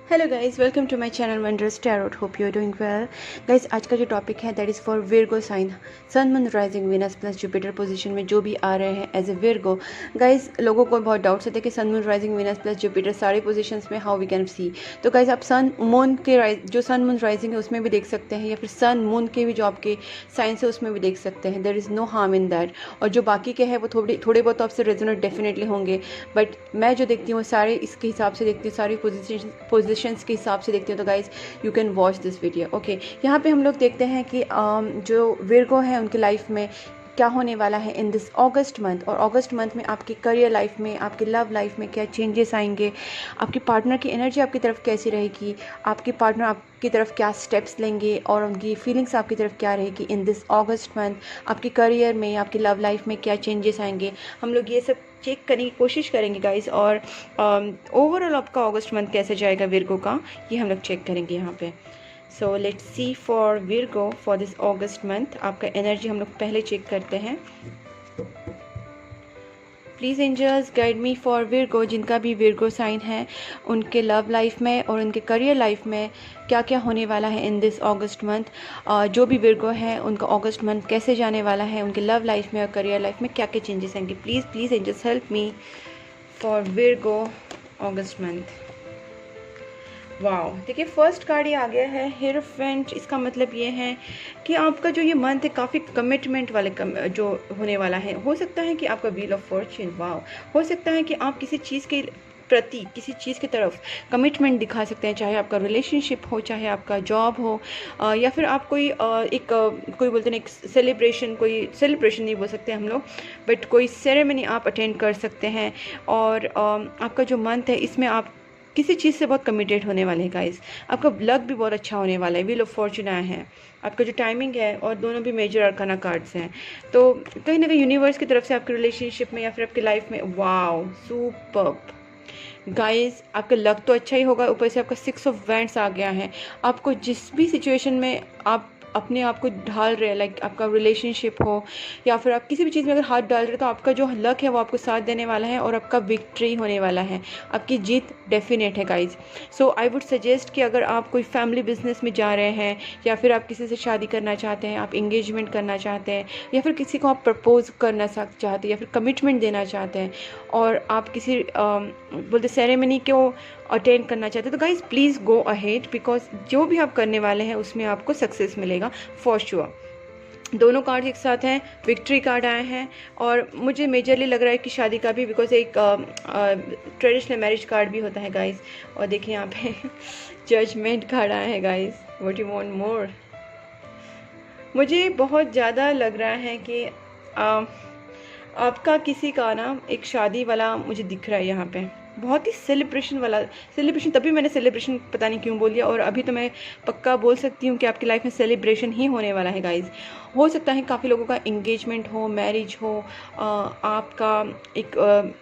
Hello guys, welcome to my channel Wonders Tarot. Hope you are doing well. Guys, आज का जो topic है that is for Virgo sign. Sun moon rising Venus plus Jupiter position में जो भी आ रहे हैं एज ए विर्गो। गाइज, लोगों को बहुत डाउट्स होते हैं कि sun moon rising Venus plus Jupiter सारे पोजीशंस में हाउ वी कैन सी। तो गाइज, आप सन मून के जो सन मून राइजिंग है उसमें भी देख सकते हैं, या फिर सन मून के भी जो आपके साइंस है उसमें भी देख सकते हैं। There is no harm in that. और जो बाकी के हैं वो थोड़े बहुत आपसे रेजोनेट डेफिनेटली होंगे, बट मैं जो देखती हूँ सारे इसके हिसाब से देखती हूँ, सारी पोजिशंस के हिसाब से देखती हूँ। तो guys, you can watch this video. Okay, यहाँ पे हम लोग देखते हैं कि जो विर्गो है उनकी लाइफ में क्या होने वाला है इन दिस अगस्त मंथ। और अगस्त मंथ में आपकी करियर लाइफ में, आपकी लव लाइफ में क्या चेंजेस आएंगे, आपके पार्टनर की एनर्जी आपकी तरफ कैसी रहेगी, आपके पार्टनर आपकी तरफ क्या स्टेप्स लेंगे और उनकी फीलिंग्स आपकी तरफ क्या रहेगी इन दिस अगस्त मंथ। आपके करियर में, आपकी लव लाइफ में क्या चेंजेस आएंगे, हम लोग ये सब चेक करने की कोशिश करेंगे गाइस। और ओवरऑल आपका अगस्त मंथ कैसे जाएगा विर्गो का, ये हम लोग चेक करेंगे यहाँ पे। So let's see for Virgo for this August month. आपका एनर्जी हम लोग पहले चेक करते हैं। Please angels guide me for Virgo. जिनका भी विर्गो साइन है उनके लव लाइफ में और उनके करियर लाइफ में क्या क्या होने वाला है इन दिस अगस्त मंथ। जो भी विर्गो है उनका अगस्त मंथ कैसे जाने वाला है, उनके लव लाइफ में और करियर लाइफ में क्या क्या चेंजेस आएंगे। Please angels help me for Virgo August month. Wow, देखिए फर्स्ट कार्ड ये आ गया है हिएरोफेंट। इसका मतलब ये है कि आपका जो ये मंथ है काफ़ी कमिटमेंट वाले जो होने वाला है। हो सकता है कि आपका व्हील ऑफ फॉर्च्यून, वाओ, हो सकता है कि आप किसी चीज़ के प्रति, किसी चीज़ की तरफ कमिटमेंट दिखा सकते हैं, चाहे आपका रिलेशनशिप हो, चाहे आपका जॉब हो, या फिर आप कोई कोई बोलते हैं एक सेलिब्रेशन, कोई सेलिब्रेशन नहीं बोल सकते हम लोग, बट कोई सेरेमनी आप अटेंड कर सकते हैं। और आपका जो मंथ है इसमें आप किसी चीज़ से बहुत कमिटेड होने वाले हैं गाइस। आपका लक भी बहुत अच्छा होने वाला है। व्हील ऑफ फॉर्च्यून आया है, आपका जो टाइमिंग है, और दोनों भी मेजर अरकाना कार्ड्स हैं। तो कहीं ना कहीं यूनिवर्स की तरफ से आपके रिलेशनशिप में या फिर आपकी लाइफ में, वाओ सुपर्ब गाइस, आपका लक तो अच्छा ही होगा, ऊपर से आपका 6 ऑफ वैंड्स आ गया है। आपको जिस भी सिचुएशन में आप अपने आप को ढाल रहे हैं, लाइक आपका रिलेशनशिप हो या फिर आप किसी भी चीज़ में अगर हाथ डाल रहे, तो आपका जो लक है वो आपको साथ देने वाला है और आपका विक्ट्री होने वाला है, आपकी जीत डेफिनेट है guys. So I would suggest कि अगर आप कोई फैमिली बिजनेस में जा रहे हैं, या फिर आप किसी से शादी करना चाहते हैं, आप इंगेजमेंट करना चाहते हैं, या फिर किसी को आप प्रपोज करना चाहते हैं, या फिर कमिटमेंट देना चाहते हैं, और आप किसी बोलते सेरेमनी को अटेंड करना चाहते हैं, तो guys please go ahead, because जो भी आप करने वाले हैं उसमें आपको सक्सेस मिलेगा फॉर श्योर। दोनों कार्ड एक साथ हैं, विक्ट्री कार्ड आए हैं, और मुझे मेजरली लग रहा है कि शादी का भी, बिकॉज एक ट्रेडिशनल मैरिज कार्ड भी होता है गाइज। और देखिए यहाँ पे जजमेंट कार्ड आया है guys. What you want more. मुझे बहुत ज़्यादा लग रहा है कि आपका किसी का ना एक शादी वाला मुझे दिख रहा है यहाँ पे, बहुत ही सेलिब्रेशन वाला। सेलिब्रेशन, तभी मैंने सेलिब्रेशन पता नहीं क्यों बोल दिया, और अभी तो मैं पक्का बोल सकती हूँ कि आपकी लाइफ में सेलिब्रेशन ही होने वाला है गाइज। हो सकता है काफ़ी लोगों का इंगेजमेंट हो, मैरिज हो, आपका एक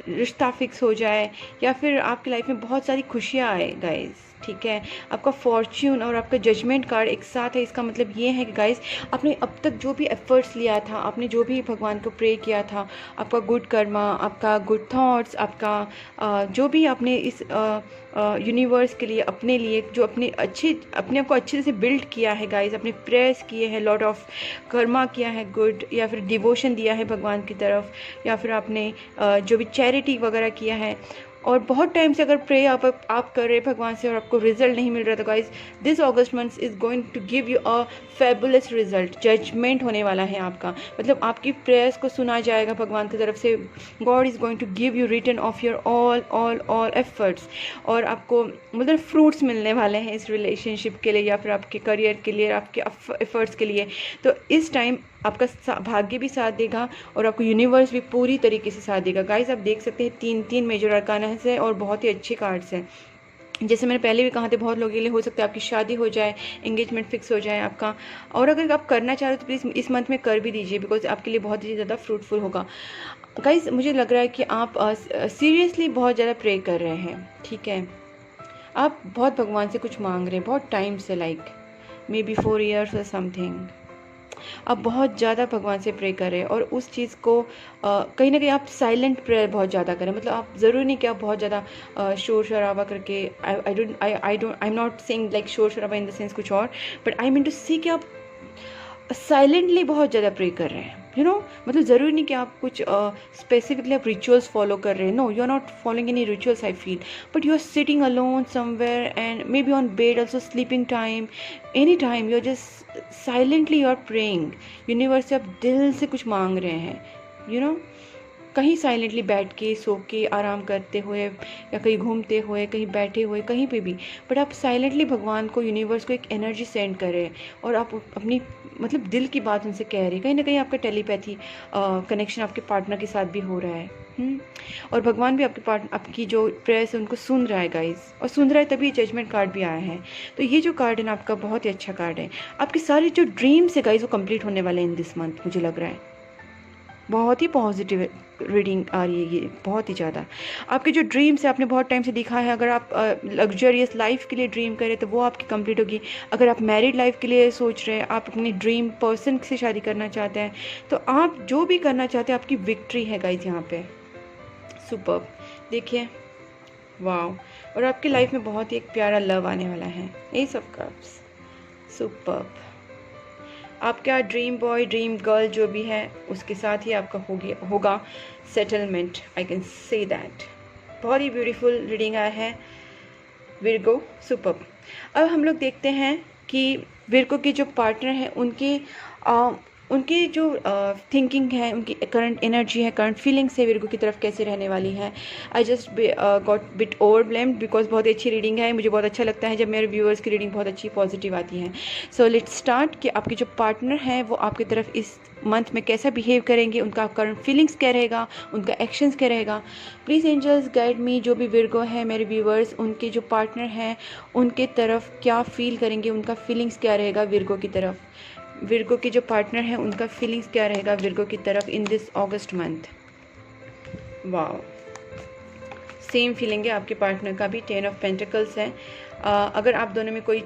रिश्ता फिक्स हो जाए, या फिर आपकी लाइफ में बहुत सारी खुशियाँ आए गाइज। ठीक है, आपका फॉर्च्यून और आपका जजमेंट कार्ड एक साथ है। इसका मतलब ये है कि गाइस, आपने अब तक जो भी एफर्ट्स लिया था, आपने जो भी भगवान को प्रे किया था, आपका गुड कर्मा, आपका गुड थॉट्स, आपका जो भी आपने इस यूनिवर्स के लिए, अपने लिए जो अपने आप को अच्छे से बिल्ड किया है गाइस, अपने प्रेयर्स किए हैं, लॉट ऑफ कर्मा किया है गुड, या फिर डिवोशन दिया है भगवान की तरफ, या फिर आपने जो भी चैरिटी वगैरह किया है, और बहुत टाइम से अगर प्रे आप कर रहे हैं भगवान से और आपको रिजल्ट नहीं मिल रहा, तो guys this August month is going to give you a fabulous result. Judgement होने वाला है आपका, मतलब आपकी प्रेयर्स को सुना जाएगा भगवान की तरफ से। God is going to give you return of your all efforts, और आपको मतलब फ्रूट्स मिलने वाले हैं इस रिलेशनशिप के लिए, या फिर आपके करियर के लिए, आपके एफर्ट्स के लिए। तो इस टाइम आपका भाग्य भी साथ देगा और आपको यूनिवर्स भी पूरी तरीके से साथ देगा। गाइस, आप देख सकते हैं 3 मेजर अरकाना है और बहुत ही अच्छे कार्ड्स हैं। जैसे मैंने पहले भी कहा था, बहुत लोगों के लिए हो सकता है आपकी शादी हो जाए, एंगेजमेंट फिक्स हो जाए आपका, और अगर आप करना चाह रहे हो तो प्लीज़ इस मंथ में कर भी दीजिए, बिकॉज आपके लिए बहुत ही ज़्यादा फ्रूटफुल होगा। गाइस, मुझे लग रहा है कि आप सीरियसली बहुत ज़्यादा प्रे कर रहे हैं। ठीक है, आप बहुत भगवान से कुछ मांग रहे हैं बहुत टाइम से, लाइक मे बी 4 years और समथिंग। आप बहुत ज़्यादा भगवान से प्रे करें और उस चीज़ को कहीं ना कहीं आप साइलेंट प्रेयर बहुत ज़्यादा करें। मतलब आप ज़रूरी नहीं कि आप बहुत ज़्यादा शोर शराबा करके, आई एम नॉट सेइंग लाइक शोर शराबा इन द सेंस कुछ और, बट आई मीन टू सी कि आप साइलेंटली बहुत ज़्यादा प्रे कर रहे हैं, मतलब ज़रूरी नहीं कि आप कुछ स्पेसिफिकली आप रिचुअल्स फॉलो कर रहे हैं। No, you are not following any rituals I feel, but you are sitting alone somewhere and may be on bed also, sleeping time, any time you are just silently you are praying. Universe से आप दिल से कुछ मांग रहे हैं, कहीं silently बैठ के, सो के, आराम करते हुए, या कहीं घूमते हुए, कहीं बैठे हुए, कहीं पे भी, बट आप साइलेंटली भगवान को, यूनिवर्स को एक एनर्जी सेंड कर रहे हैं और आप अपनी मतलब दिल की बात उनसे कह रहे हैं। कहीं ना कहीं आपका टेलीपैथी कनेक्शन आपके पार्टनर के साथ भी हो रहा है। और भगवान भी आपकी जो प्रेयर्स है उनको सुन रहा है गाइस, और सुन रहा है तभी जजमेंट कार्ड भी आया है। तो ये जो कार्ड है ना आपका बहुत ही अच्छा कार्ड है। आपके सारे जो ड्रीम्स है गाइस वो कंप्लीट होने वाले हैं इन दिस मंथ, मुझे लग रहा है। बहुत ही पॉजिटिव रीडिंग आ रही है ये, बहुत ही ज़्यादा। आपके जो ड्रीम्स है, आपने बहुत टाइम से देखा है, अगर आप लग्जरियस लाइफ के लिए ड्रीम करें तो वो आपकी कंप्लीट होगी। अगर आप मैरिड लाइफ के लिए सोच रहे हैं, आप अपनी ड्रीम पर्सन से शादी करना चाहते हैं, तो आप जो भी करना चाहते हैं आपकी विक्ट्री है गाइस यहाँ पे। सुपर्ब, देखिए, वाओ। और आपकी लाइफ में बहुत ही एक प्यारा लव आने वाला है, एस ऑफ कप्स, सुपर्ब। आपका ड्रीम बॉय, ड्रीम गर्ल जो भी है उसके साथ ही आपका होगा settlement, I can say that. बहुत ही ब्यूटीफुल रीडिंग आया है विर्गो, सुपर्ब। अब हम लोग देखते हैं कि विर्गो के जो पार्टनर हैं उनकी जो थिंकिंग है, उनकी करंट एनर्जी है, करंट फीलिंग्स है विर्गो की तरफ कैसे रहने वाली है। I just got bit overwhelmed because बहुत अच्छी रीडिंग है। मुझे बहुत अच्छा लगता है जब मेरे व्यूअर्स की रीडिंग बहुत अच्छी पॉजिटिव आती है। सो लेट्स स्टार्ट कि आपके जो पार्टनर हैं वो आपकी तरफ इस मंथ में कैसा बिहेव करेंगे, उनका करंट फीलिंग्स क्या रहेगा, उनका एक्शंस क्या रहेगा। प्लीज़ एंजल्स गाइड मी, जो भी विर्गो है मेरे व्यूअर्स, उनके जो पार्टनर हैं उनके तरफ क्या फील करेंगे, उनका फीलिंग्स क्या रहेगा विर्गो की तरफ। विर्गो के जो पार्टनर हैं उनका फीलिंग्स क्या रहेगा विर्गो की तरफ in this August month. Wow, same feeling है आपके पार्टनर का भी। 10 ऑफ पेंटिकल्स है। अगर आप दोनों में कोई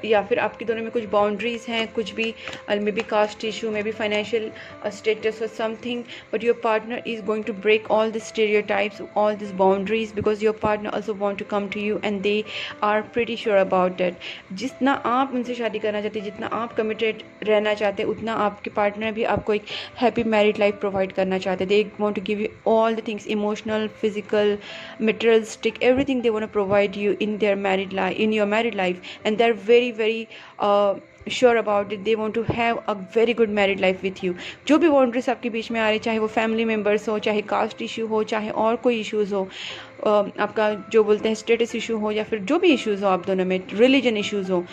या फिर आपके दोनों में कुछ बाउंड्रीज हैं, कुछ भी may be caste issue, may be financial status और something, but your partner is going to break all this stereotypes, all this boundaries, because your partner also want to come to you and they are pretty sure about that. जितना आप उनसे शादी करना चाहते हैं, जितना आप कमिटेड रहना चाहते हैं, उतना आपके पार्टनर भी आपको एक हैप्पी मैरिड लाइफ प्रोवाइड करना चाहते हैं। They want to give you all the things, emotional, physical, materialistic, everything they want to provide you in their married life, in your married life, and they're very sure about it. They want to have a very good married life with you. जो भी boundaries आपके बीच में आ रही, चाहे वो family members हो, चाहे caste issue हो, चाहे और कोई इश्यूज़ हो, आपका जो बोलते हैं स्टेटस इशू हो, या फिर जो भी इश्यूज़ हो आप दोनों में, रिलीजन इश्यूज़ हो,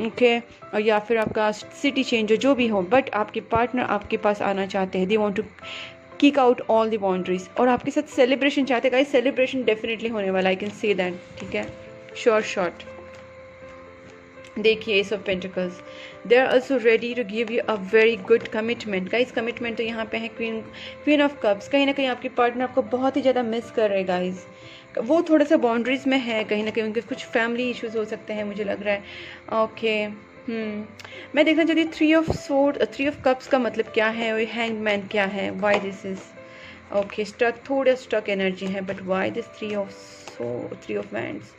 ओके, या फिर आपका सिटी चेंज हो, जो भी हो, बट आपके पार्टनर आपके पास आना चाहते हैं। They want to kick out all the boundaries और आपके साथ सेलिब्रेशन चाहते हैं गाइस। सेलिब्रेशन डेफिनेटली होने वाला, आई कैन से दैट, ठीक है, श्योर शॉट। देखिए ace of pentacles, they are also ready to give you a very good commitment guys. Commitment तो यहाँ पे है क्वीन ऑफ कप्स। कहीं ना कहीं आपके पार्टनर आपको बहुत ही ज़्यादा मिस कर रहे हैं गाइस। वो थोड़ा सा बाउंड्रीज में है, कहीं ना कहीं उनके कुछ फैमिली इश्यूज हो सकते हैं, मुझे लग रहा है। ओके, मैं देखना चाहती हूँ थ्री ऑफ कप्स का मतलब क्या है और हैंगमैन क्या है, why this is okay stuck, थोड़ा स्टक एनर्जी है, but why this three of wands.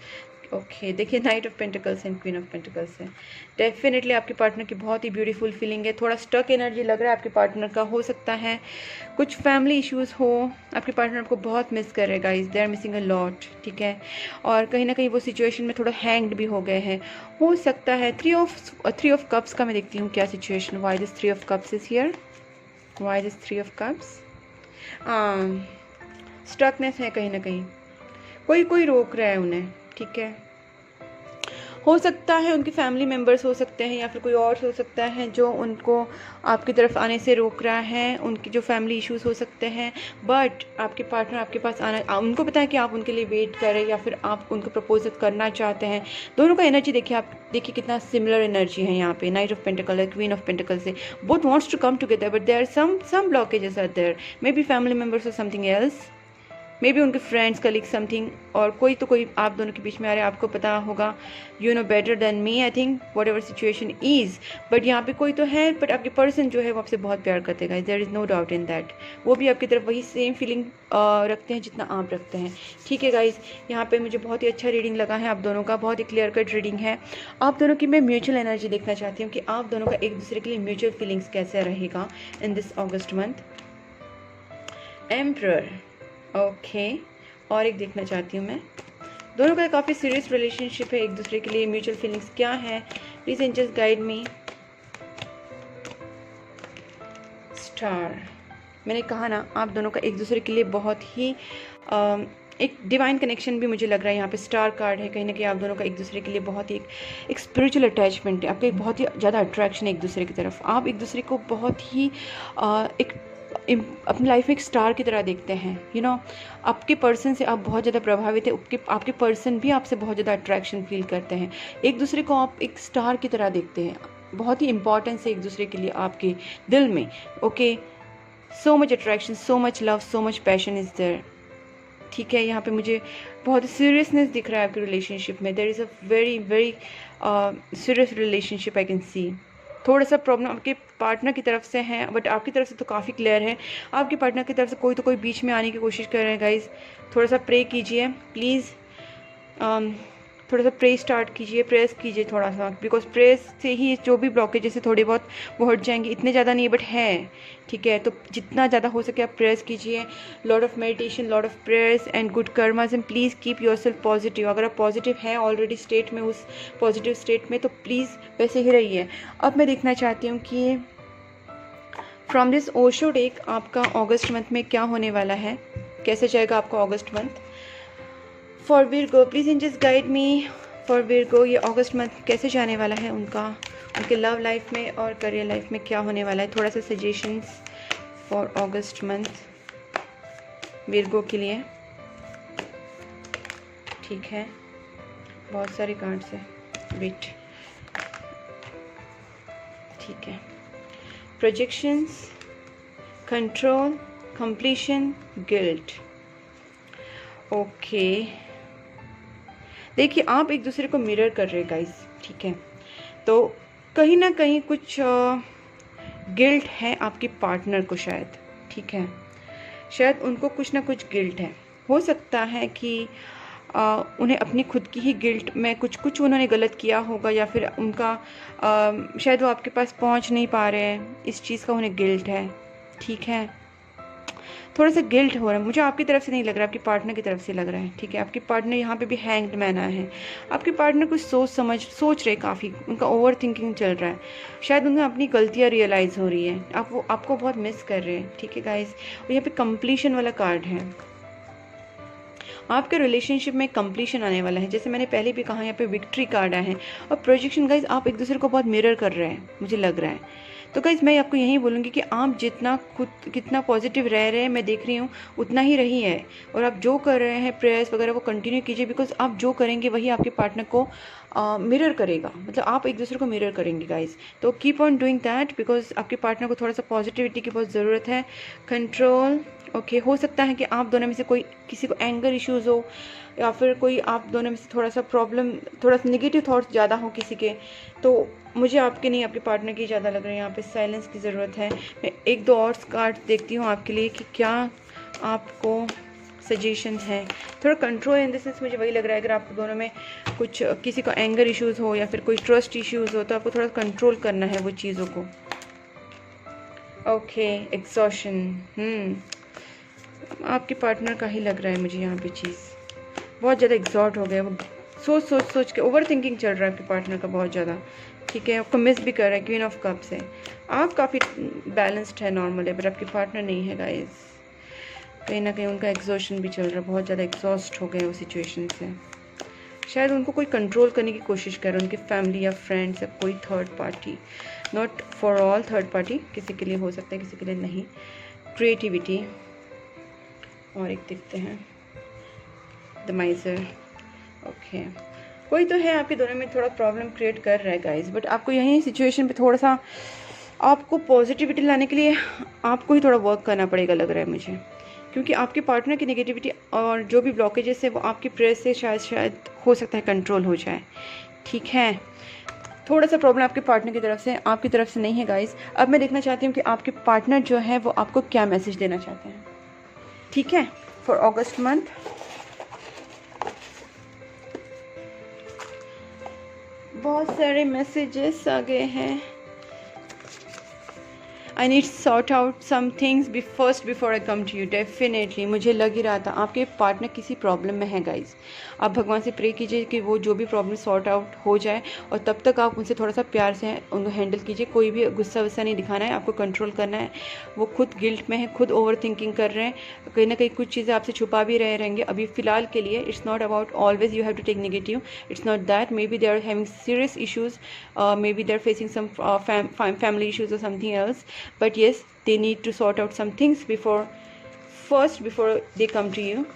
Okay, देखिए knight of pentacles and queen of pentacles है। डेफिनेटली आपके पार्टनर की बहुत ही ब्यूटीफुल फीलिंग है। थोड़ा स्टक एनर्जी लग रहा है आपके पार्टनर का, हो सकता है कुछ फैमिली इश्यूज हो, आपके पार्टनर आपको बहुत मिस कर रहे हैं guys, they are missing a lot, ठीक है, और कहीं ना कहीं वो सिचुएशन में थोड़ा हैंग्ड भी हो गए हैं, हो सकता है। थ्री ऑफ कप्स का मैं देखती हूँ क्या situation, Y this three of cups is here, Y this three of cups. Stuckness है कहीं ना कहीं, कोई रोक रहा है उन्हें, ठीक है, हो सकता है उनके फैमिली मेम्बर्स हो सकते हैं, या फिर कोई और हो सकता है जो उनको आपकी तरफ आने से रोक रहा है, उनकी जो फैमिली इश्यूज हो सकते हैं, बट आपके पार्टनर आपके पास आना, उनको पता है कि आप उनके लिए वेट करें या फिर आप उनको प्रपोज करना चाहते हैं। दोनों का एनर्जी देखिए, आप देखिए कितना सिमिलर एनर्जी है यहाँ पे, नाइट ऑफ पेंटिकल है, क्वीन ऑफ पेंटिकल से। Both wants to come together but there are some blockages are there, may be family members और समथिंग एल्स। मे बी उनके फ्रेंड्स कलीग समथिंग, और कोई आप दोनों के बीच में आ रहा है, आपको पता होगा, you know better than me I think what ever situation is, but यहाँ पे कोई तो है, बट आपके पर्सन जो है वो आपसे बहुत प्यार करते हैं guys, there is no doubt in that. वो भी आपकी तरफ वही सेम फीलिंग रखते हैं जितना आप रखते हैं, ठीक है गाइस। यहाँ पे मुझे बहुत ही अच्छा रीडिंग लगा है आप दोनों का, बहुत ही क्लियर कट रीडिंग है। आप दोनों की मैं म्यूचुअल एनर्जी देखना चाहती हूँ कि आप दोनों का एक दूसरे के लिए म्यूचुअल फीलिंग्स कैसे रहेगा in this August month. Emperor, okay, और एक देखना चाहती हूँ मैं, दोनों का काफ़ी सीरियस रिलेशनशिप है एक दूसरे के लिए, म्यूचुअल फीलिंग्स क्या है, please angels guide me. Star, मैंने कहा ना आप दोनों का एक दूसरे के लिए बहुत ही एक डिवाइन कनेक्शन भी मुझे लग रहा है। यहाँ पे स्टार कार्ड है, कहीं ना कहीं आप दोनों का एक दूसरे के लिए बहुत ही एक स्पिरिचुअल अटैचमेंट है, आपका एक बहुत ही ज़्यादा अट्रैक्शन है एक दूसरे की तरफ, आप एक दूसरे को बहुत ही एक अपनी लाइफ में एक स्टार की तरह देखते हैं, यू नो आपके पर्सन से आप बहुत ज़्यादा प्रभावित है, आपके पर्सन भी आपसे बहुत ज़्यादा अट्रैक्शन फील करते हैं, एक दूसरे को आप एक स्टार की तरह देखते हैं, बहुत ही इंपॉर्टेंस है एक दूसरे के लिए आपके दिल में। Okay, so much attraction, so much love, so much passion is there, ठीक है। यहाँ पे मुझे बहुत सीरियसनेस दिख रहा है आपके रिलेशनशिप में, there is a very very serious relationship I can see. थोड़ा सा प्रॉब्लम आपके पार्टनर की तरफ से है, बट आपकी तरफ से तो काफ़ी क्लियर है, आपके पार्टनर की तरफ से कोई तो कोई बीच में आने की कोशिश कर रहे हैं गाइज। थोड़ा सा प्रे कीजिए प्लीज़, थोड़ा सा प्रे स्टार्ट कीजिए, प्रेस कीजिए थोड़ा सा, बिकॉज प्रेस से ही जो भी ब्लॉकेजेस है थोड़े बहुत वो हट जाएंगे, इतने ज़्यादा नहीं बट है, ठीक है। तो जितना ज़्यादा हो सके आप प्रेस कीजिए, lot of meditation, lot of prayers and good karmas, and please keep yourself positive. अगर आप पॉजिटिव हैं ऑलरेडी स्टेट में, उस पॉजिटिव स्टेट में, तो प्लीज़ वैसे ही रहिए। अब मैं देखना चाहती हूँ कि फ्रॉम दिस ओशो डेक आपका अगस्त मंथ में क्या होने वाला है, कैसे जाएगा आपका August month for Virgo. Please angels guide me for Virgo, ये अगस्त मंथ कैसे जाने वाला है उनका, उनके लव लाइफ में और करियर लाइफ में क्या होने वाला है। थोड़ा सा suggestions for August month Virgo के लिए, ठीक है। बहुत सारे कार्ड्स है, वेट, ठीक है। Projections, control, completion, guilt. Okay, देखिए आप एक दूसरे को मिरर कर रहे हैं गाइस, ठीक है। तो कहीं ना कहीं कुछ गिल्ट है आपके पार्टनर को शायद, ठीक है, शायद उनको कुछ ना कुछ गिल्ट है। हो सकता है कि उन्हें अपनी खुद की ही गिल्ट में कुछ उन्होंने गलत किया होगा, या फिर उनका शायद वो आपके पास पहुंच नहीं पा रहे हैं, इस चीज़ का उन्हें गिल्ट है, ठीक है। थोड़ा सा गिल्ट हो रहा है, मुझे आपकी तरफ से नहीं लग रहा, आपकी पार्टनर की तरफ से लग रहा है, ठीक है। आपके पार्टनर यहाँ पे भी हैंग्ड मैन आया है, आपके पार्टनर कुछ सोच रहे काफ़ी, उनका ओवर थिंकिंग चल रहा है, शायद उन्हें अपनी गलतियाँ रियलाइज़ हो रही है, आपको बहुत मिस कर रहे हैं, ठीक है गाइज। और यहाँ पे कंप्लीशन वाला कार्ड है, आपके रिलेशनशिप में कंप्लीशन आने वाला है, जैसे मैंने पहले भी कहा, यहाँ पे विक्ट्री कार्ड आए हैं। और प्रोजेक्शन गाइज, आप एक दूसरे को बहुत मिरर कर रहे हैं मुझे लग रहा है। तो गाइज मैं आपको यही बोलूँगी कि आप जितना कितना पॉजिटिव रह रहे हैं, मैं देख रही हूँ उतना ही रही है, और आप जो कर रहे हैं प्रेयर्स वगैरह वो कंटिन्यू कीजिए, बिकॉज आप जो करेंगे वही आपके पार्टनर को मिरर करेगा, मतलब आप एक दूसरे को मिरर करेंगे गाइज। तो keep on doing that, because आपके पार्टनर को थोड़ा सा पॉजिटिविटी की बहुत ज़रूरत है। कंट्रोल, ओके, हो सकता है कि आप दोनों में से किसी को एंगर इश्यूज़ हो, या फिर कोई आप दोनों में से थोड़ा सा प्रॉब्लम, थोड़ा सा नेगेटिव थॉट्स ज़्यादा हो किसी के, तो मुझे आपके नहीं, आपके पार्टनर की ज़्यादा लग रहे हैं। यहाँ पे साइलेंस की ज़रूरत है। मैं एक दो और कार्ड देखती हूँ आपके लिए कि क्या आपको सजेशन है। थोड़ा कंट्रोल इन द सेंस मुझे वही लग रहा है, अगर आप दोनों में कुछ किसी को एंगर इश्यूज़ हो या फिर कोई ट्रस्ट इश्यूज़ हो, तो आपको थोड़ा कंट्रोल करना है वो चीज़ों को। ओके, एग्जॉशन, आपके पार्टनर का ही लग रहा है मुझे यहाँ पे चीज़, बहुत ज़्यादा एग्जॉट हो गया, वो सोच के ओवर थिंकिंग चल रहा है आपके पार्टनर का बहुत ज़्यादा, ठीक है। आपको मिस भी कर रहा है, क्वीन ऑफ कप्स है। आप काफ़ी बैलेंस्ड है, नॉर्मल है, बट आपके पार्टनर नहीं है गाइज, कहीं ना कहीं उनका एग्जॉशन भी चल रहा है, बहुत ज़्यादा एग्जॉस्ट हो गए वो सिचुएशन से, शायद उनको कोई कंट्रोल करने की कोशिश कर रहे हैं, उनकी फैमिली या फ्रेंड्स या कोई third party, not for all third party, किसी के लिए हो सकता है किसी के लिए नहीं। क्रिएटिविटी, और एक देखते हैं द माइजर। ओके, कोई तो है आपके दोनों में थोड़ा प्रॉब्लम क्रिएट कर रहा है गाइस, बट आपको यही सिचुएशन पे थोड़ा सा आपको पॉजिटिविटी लाने के लिए आपको ही थोड़ा वर्क करना पड़ेगा लग रहा है मुझे। क्योंकि आपके पार्टनर की नेगेटिविटी और जो भी ब्लॉकेजेस है वो आपकी प्रेयर से शायद हो सकता है कंट्रोल हो जाए। ठीक है, थोड़ा सा प्रॉब्लम आपके पार्टनर की तरफ से, आपकी तरफ से नहीं है गाइस। अब मैं देखना चाहती हूँ कि आपके पार्टनर जो है वो आपको क्या मैसेज देना चाहते हैं। ठीक है, फॉर अगस्त मंथ बहुत सारे मैसेजेस आ गए हैं। I need sort out some things first before I come to you. Definitely मुझे लग ही रहा था आपके पार्टनर किसी प्रॉब्लम में है गाइज। आप भगवान से प्रे कीजिए कि वो जो भी प्रॉब्लम सॉर्ट आउट हो जाए, और तब तक आप उनसे थोड़ा सा प्यार से उनको हैंडल कीजिए। कोई भी गुस्सा वुस्सा नहीं दिखाना है, आपको कंट्रोल करना है। वो खुद गिल्ट में है, खुद ओवर थिंकिंग कर रहे हैं, कहीं ना कहीं कुछ चीज़ें आपसे छुपा भी रहे रहेंगे अभी फ़िलहाल के लिए। It's not about always you have to take negative, it's not that. Maybe they are having serious issues, maybe they are facing some family issues और something else, but yes, they need to sort out some things before they come to you.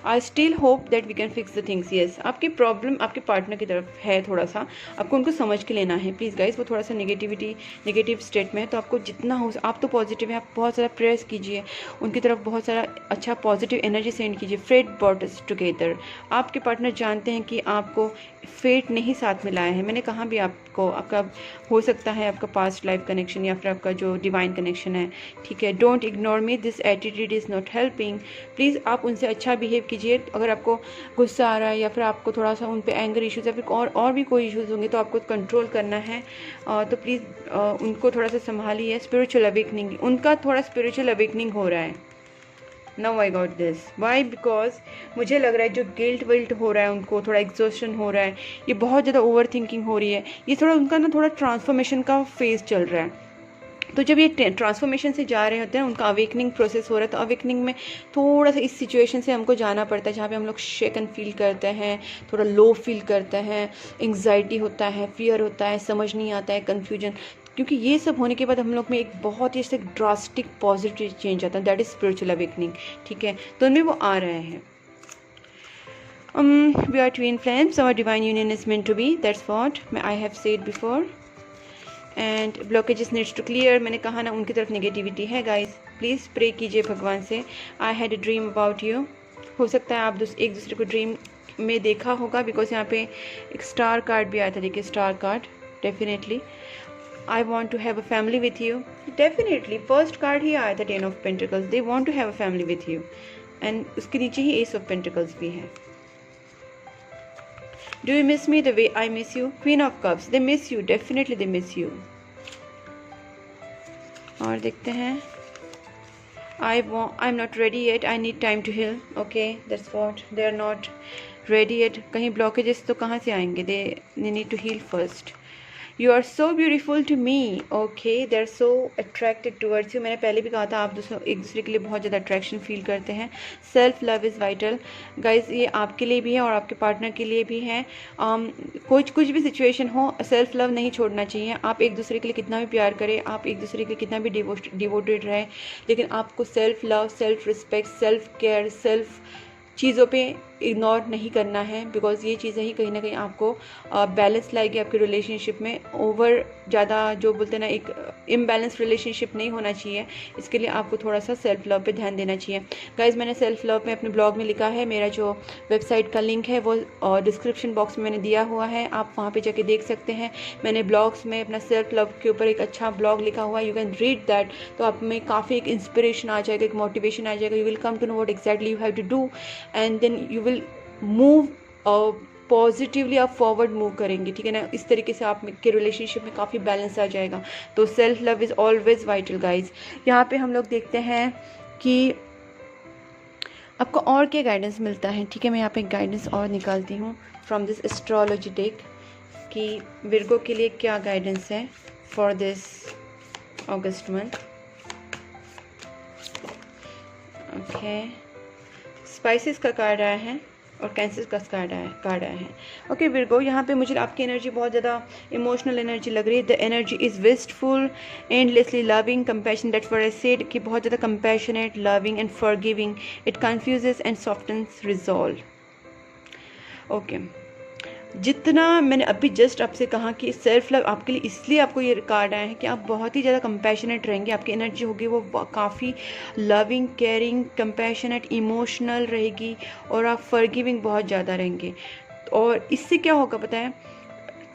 I still hope that we can fix the things. Yes, आपकी problem आपके partner की तरफ है, थोड़ा सा आपको उनको समझ के लेना है प्लीज़ गाइज। वो थोड़ा सा नेगेटिव स्टेट में है, तो आपको जितना हो, आप तो पॉजिटिव है, आप बहुत सारा प्रेयर्स कीजिए उनकी तरफ, बहुत सारा अच्छा पॉजिटिव एनर्जी सेंड कीजिए। Fate bought us together. आपके पार्टनर जानते हैं कि आपको फेट नहीं साथ में लाया है। मैंने कहा भी आपको, आपका हो सकता है आपका पास्ट लाइफ कनेक्शन या फिर आपका जो डिवाइन कनेक्शन है। ठीक है, don't ignore me, this attitude is not helping. Please आप उनसे अच्छा बिहेव कीजिए। अगर आपको गुस्सा आ रहा है या फिर आपको थोड़ा सा उन पे एंगर इश्यूज़ या फिर और भी कोई इश्यूज़ होंगे तो आपको कंट्रोल करना है। तो प्लीज़ उनको थोड़ा सा संभालिए। स्पिरिचुअल अवेकनिंग, उनका थोड़ा स्पिरिचुअल अवेकनिंग हो रहा है। Now I got this why, because मुझे लग रहा है जो गिल्ट विल्ट हो रहा है उनको, थोड़ा एग्जॉस्शन हो रहा है, ये बहुत ज़्यादा ओवर थिंकिंग हो रही है, ये थोड़ा उनका ना थोड़ा ट्रांसफॉर्मेशन का फेज चल रहा है। तो जब ये ट्रांसफॉर्मेशन से जा रहे होते हैं, उनका अवेकनिंग प्रोसेस हो रहा है, तो अवेकनिंग में थोड़ा सा इस सिचुएशन से हमको जाना पड़ता है जहाँ पे हम लोग शेकन फील करते हैं, थोड़ा लो फील करते हैं, एंग्जाइटी होता है, फियर होता है, समझ नहीं आता है, कन्फ्यूजन। क्योंकि ये सब होने के बाद हम लोग में एक बहुत ही ड्रास्टिक पॉजिटिव चेंज आता है, दैट इज़ स्पिरिचुअल अवेकनिंग। ठीक है, तो उनमें वो आ रहे हैं। We are twin flames, our divine union is meant to be, that's what I have said before. And blockages needs to clear. मैंने कहा ना उनकी तरफ नेगेटिविटी है गाइस, प्लीज़ प्रे कीजिए भगवान से। I had a dream about you. हो सकता है आप एक दूसरे को ड्रीम में देखा होगा, बिकॉज यहाँ पे एक स्टार कार्ड भी आया था। देखिए star card, definitely I want to have a family with you. Definitely first card ही आया था, 10 of pentacles. They want to have a family with you, and उसके नीचे ही एस ऑफ पेंटिकल्स भी है। Do you miss me the way I miss you? Queen of Cups, they miss you, definitely they miss you. और देखते हैं, I'm not ready yet, I need time to heal. Okay, that's what, they are not ready yet. कहीं blockages तो कहाँ से आएंगे? They need to heal first. You are so beautiful to me. Okay, they are so attracted towards you. मैंने पहले भी कहा था आप एक दूसरे के लिए बहुत ज़्यादा अट्रैक्शन फील करते हैं। Self love is vital guys, ये आपके लिए भी है और आपके पार्टनर के लिए भी है। कुछ भी सिचुएशन हो, सेल्फ लव नहीं छोड़ना चाहिए। आप एक दूसरे के लिए कितना भी प्यार करें, आप एक दूसरे के लिए कितना भी डिवोटेड रहें, लेकिन आपको self love, self respect, self care, self चीज़ों पे इग्नोर नहीं करना है, बिकॉज ये चीज़ें ही कहीं ना कहीं आपको बैलेंस लाएगी आपके रिलेशनशिप में। ओवर ज़्यादा जो बोलते हैं ना, एक इम्बैलेंस रिलेशनशिप नहीं होना चाहिए। इसके लिए आपको थोड़ा सा सेल्फ लव पे ध्यान देना चाहिए। गाइज, मैंने सेल्फ लव में अपने ब्लॉग में लिखा है, मेरा जो वेबसाइट का लिंक है वो डिस्क्रिप्शन बॉक्स में मैंने दिया हुआ है, आप वहाँ पर जाके देख सकते हैं। मैंने ब्लॉग्स में अपना सेल्फ लव के ऊपर एक अच्छा ब्लॉग लिखा हुआ है, यू कैन रीड दैट। तो आप में काफ़ी एक इंस्पिरेशन आ जाएगा, एक मोटिवेशन आ जाएगा। You will come to know what exactly you have to do, and then you will move positively, आप फॉरवर्ड मूव करेंगे। ठीक है ना, इस तरीके से आप के रिलेशनशिप में काफ़ी बैलेंस आ जाएगा। तो self love is always vital guys. यहाँ पे हम लोग देखते हैं कि आपको और क्या गाइडेंस मिलता है। ठीक है, मैं यहाँ पे गाइडेंस और निकालती हूँ फ्रॉम दिस एस्ट्रोलॉजी डेक कि विर्गो के लिए क्या गाइडेंस है for this August month. Okay, spices का कार्ड आया है और कैंसर का कार्ड आया है। ओके विर्गो, यहाँ पे मुझे आपकी एनर्जी बहुत ज़्यादा इमोशनल एनर्जी लग रही है। The energy is wistful, endlessly loving, compassion, that's what I said कि बहुत ज़्यादा compassionate, loving and forgiving. It confuses and softens resolve. Okay, जितना मैंने अभी जस्ट आपसे कहा कि सेल्फ लव आपके लिए इसलिए आपको ये कार्ड आया है कि आप बहुत ही ज़्यादा कंपैशनेट रहेंगे, आपकी एनर्जी होगी वो काफ़ी लविंग, केयरिंग, कंपैशनेट, इमोशनल रहेगी और आप फॉरगिविंग बहुत ज़्यादा रहेंगे। और इससे क्या होगा पता है,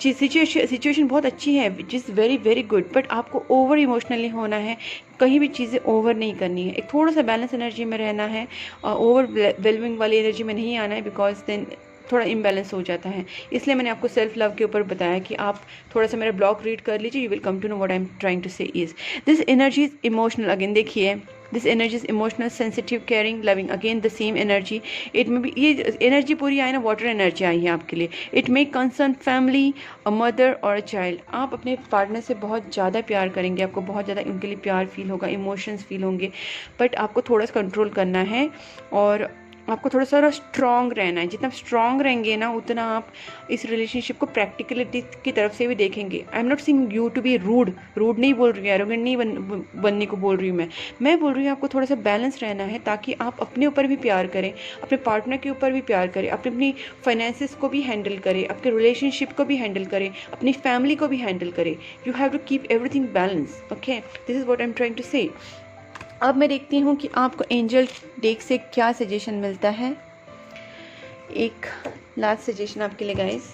सिचुएशन बहुत अच्छी है, which is very very good, but आपको ओवर इमोशनली होना है, कहीं भी चीज़ें ओवर नहीं करनी है, एक थोड़ा सा बैलेंस एनर्जी में रहना है और ओवर वेलविंग वाली एनर्जी में नहीं आना है, बिकॉज देन थोड़ा इम्बैलेंस हो जाता है। इसलिए मैंने आपको सेल्फ लव के ऊपर बताया कि आप थोड़ा सा मेरा ब्लॉग रीड कर लीजिए, you will come to know what I am trying to say is this energy is emotional. Again देखिए, this energy is emotional, sensitive, caring, loving, again the same energy. It में भी ये energy पूरी आई ना, water energy आई है आपके लिए। It may concern family, a mother और अ चाइल्ड। आप अपने पार्टनर से बहुत ज़्यादा प्यार करेंगे, आपको बहुत ज़्यादा उनके लिए प्यार फील होगा, इमोशंस फील होंगे, बट आपको थोड़ा सा कंट्रोल करना है और आपको थोड़ा सा स्ट्रॉन्ग रहना है। जितना स्ट्रॉन्ग रहेंगे ना, उतना आप इस रिलेशनशिप को प्रैक्टिकलिटी की तरफ से भी देखेंगे। I am not saying you to be rude नहीं बोल रही हूँ, एरोगेंट नहीं बनने को बोल रही हूँ मैं बोल रही हूँ आपको थोड़ा सा बैलेंस रहना है, ताकि आप अपने ऊपर भी प्यार करें, अपने पार्टनर के ऊपर भी प्यार करें, अपनी फाइनेंसिस को भी हैंडल करें, आपके रिलेशनशिप को भी हैंडल करें, अपनी फैमिली को भी हैंडल करें। You have to keep everything balance. Okay, this is what I am trying to say. अब मैं देखती हूँ कि आपको एंजल डेक से क्या सजेशन मिलता है। एक लास्ट सजेशन आपके लिए गाइस,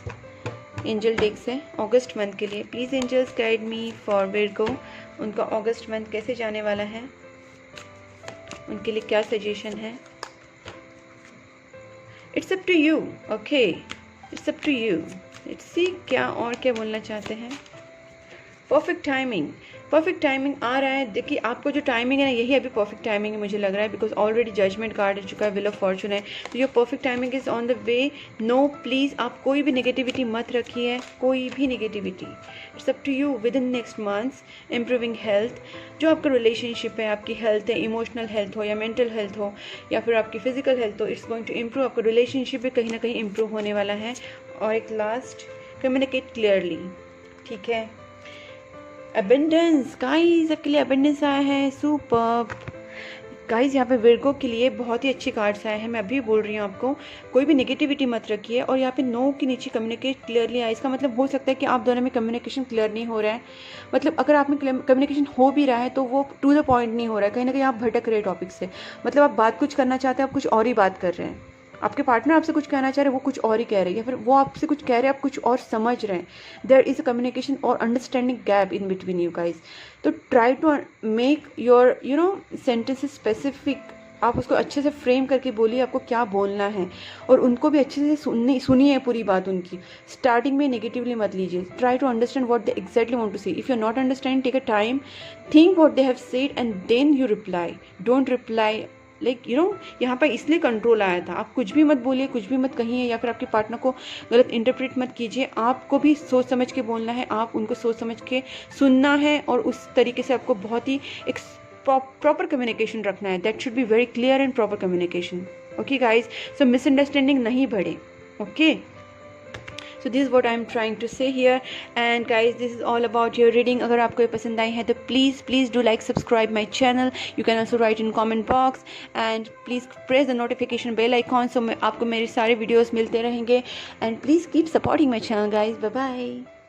एंजल डेक से अगस्त मंथ के लिए। Please angels guide me for Virgo, उनका अगस्त मंथ कैसे जाने वाला है, उनके लिए क्या सजेशन है। It's up to you, okay, it's up to you. Let's see क्या और क्या बोलना चाहते हैं। परफेक्ट टाइमिंग आ रहा है। देखिए, आपको जो टाइमिंग है ना, यही अभी परफेक्ट टाइमिंग है मुझे लग रहा है, बिकॉज ऑलरेडी जजमेंट कार्ड आ चुका है, व्हील ऑफ फॉर्चून है, तो your perfect timing is on the way. No, please आप कोई भी नेगेटिविटी मत रखिए, कोई भी negativity. It's up to you within next months. Improving health, जो आपका रिलेशनशिप है, आपकी हेल्थ है, इमोशनल हेल्थ हो या मेंटल हेल्थ हो या फिर आपकी फिजिकल हेल्थ हो, इट्स गोइंग टू इम्प्रूव। आपका रिलेशनशिप भी कहीं ना कहीं इम्प्रूव होने वाला है। और एक लास्ट, कम्युनिकेट क्लियरली, ठीक है। अबेंडेंस गाइस, आपके लिए अबेंडेंस आया है, सुपर्ब गाइस। यहाँ पे विर्गो के लिए बहुत ही अच्छे कार्ड्स आए हैं। मैं अभी बोल रही हूँ आपको, कोई भी नेगेटिविटी मत रखिए। और यहाँ पे नो के नीचे कम्युनिकेट क्लियरली आया, इसका मतलब हो सकता है कि आप दोनों में कम्युनिकेशन क्लियर नहीं हो रहा है। मतलब अगर आप में कम्युनिकेशन हो भी रहा है तो वो टू द पॉइंट नहीं हो रहा है, कहीं ना कहीं आप भटक रहे टॉपिक से। मतलब आप बात कुछ करना चाहते हैं, आप कुछ और ही बात कर रहे हैं। आपके पार्टनर आपसे कुछ कहना चाह रहे हैं, वो कुछ और ही कह रहे हैं, या फिर वो आपसे कुछ कह रहे हैं, आप कुछ और समझ रहे हैं। देयर इज अ कम्युनिकेशन और understanding gap in between you guys. तो try to make your sentences specific. आप उसको अच्छे से फ्रेम करके बोलिए आपको क्या बोलना है, और उनको भी अच्छे से सुनिए पूरी बात उनकी। स्टार्टिंग में नेगेटिवली मत लीजिए। Try to understand what they exactly want to say. If you are not understand, take a time, think what they have said and then you reply. Don't reply like यहाँ पर इसलिए control आया था। आप कुछ भी मत बोलिए, कुछ भी मत कहिए, या फिर आपके पार्टनर को गलत इंटरप्रेट मत कीजिए। आपको भी सोच समझ के बोलना है, आप उनको सोच समझ के सुनना है, और उस तरीके से आपको बहुत ही एक प्रॉपर कम्युनिकेशन रखना है। That should be very clear and proper communication. Okay guys, so misunderstanding नहीं बढ़े। Okay, so this is what I am trying to say here, and guys, this is all about your reading. अगर आपको ये पसंद आई है तो please do like, subscribe my channel. You can also write in comment box and please press the notification bell icon, so आपको मेरे सारे videos मिलते रहेंगे, and please keep supporting my channel guys. Bye bye.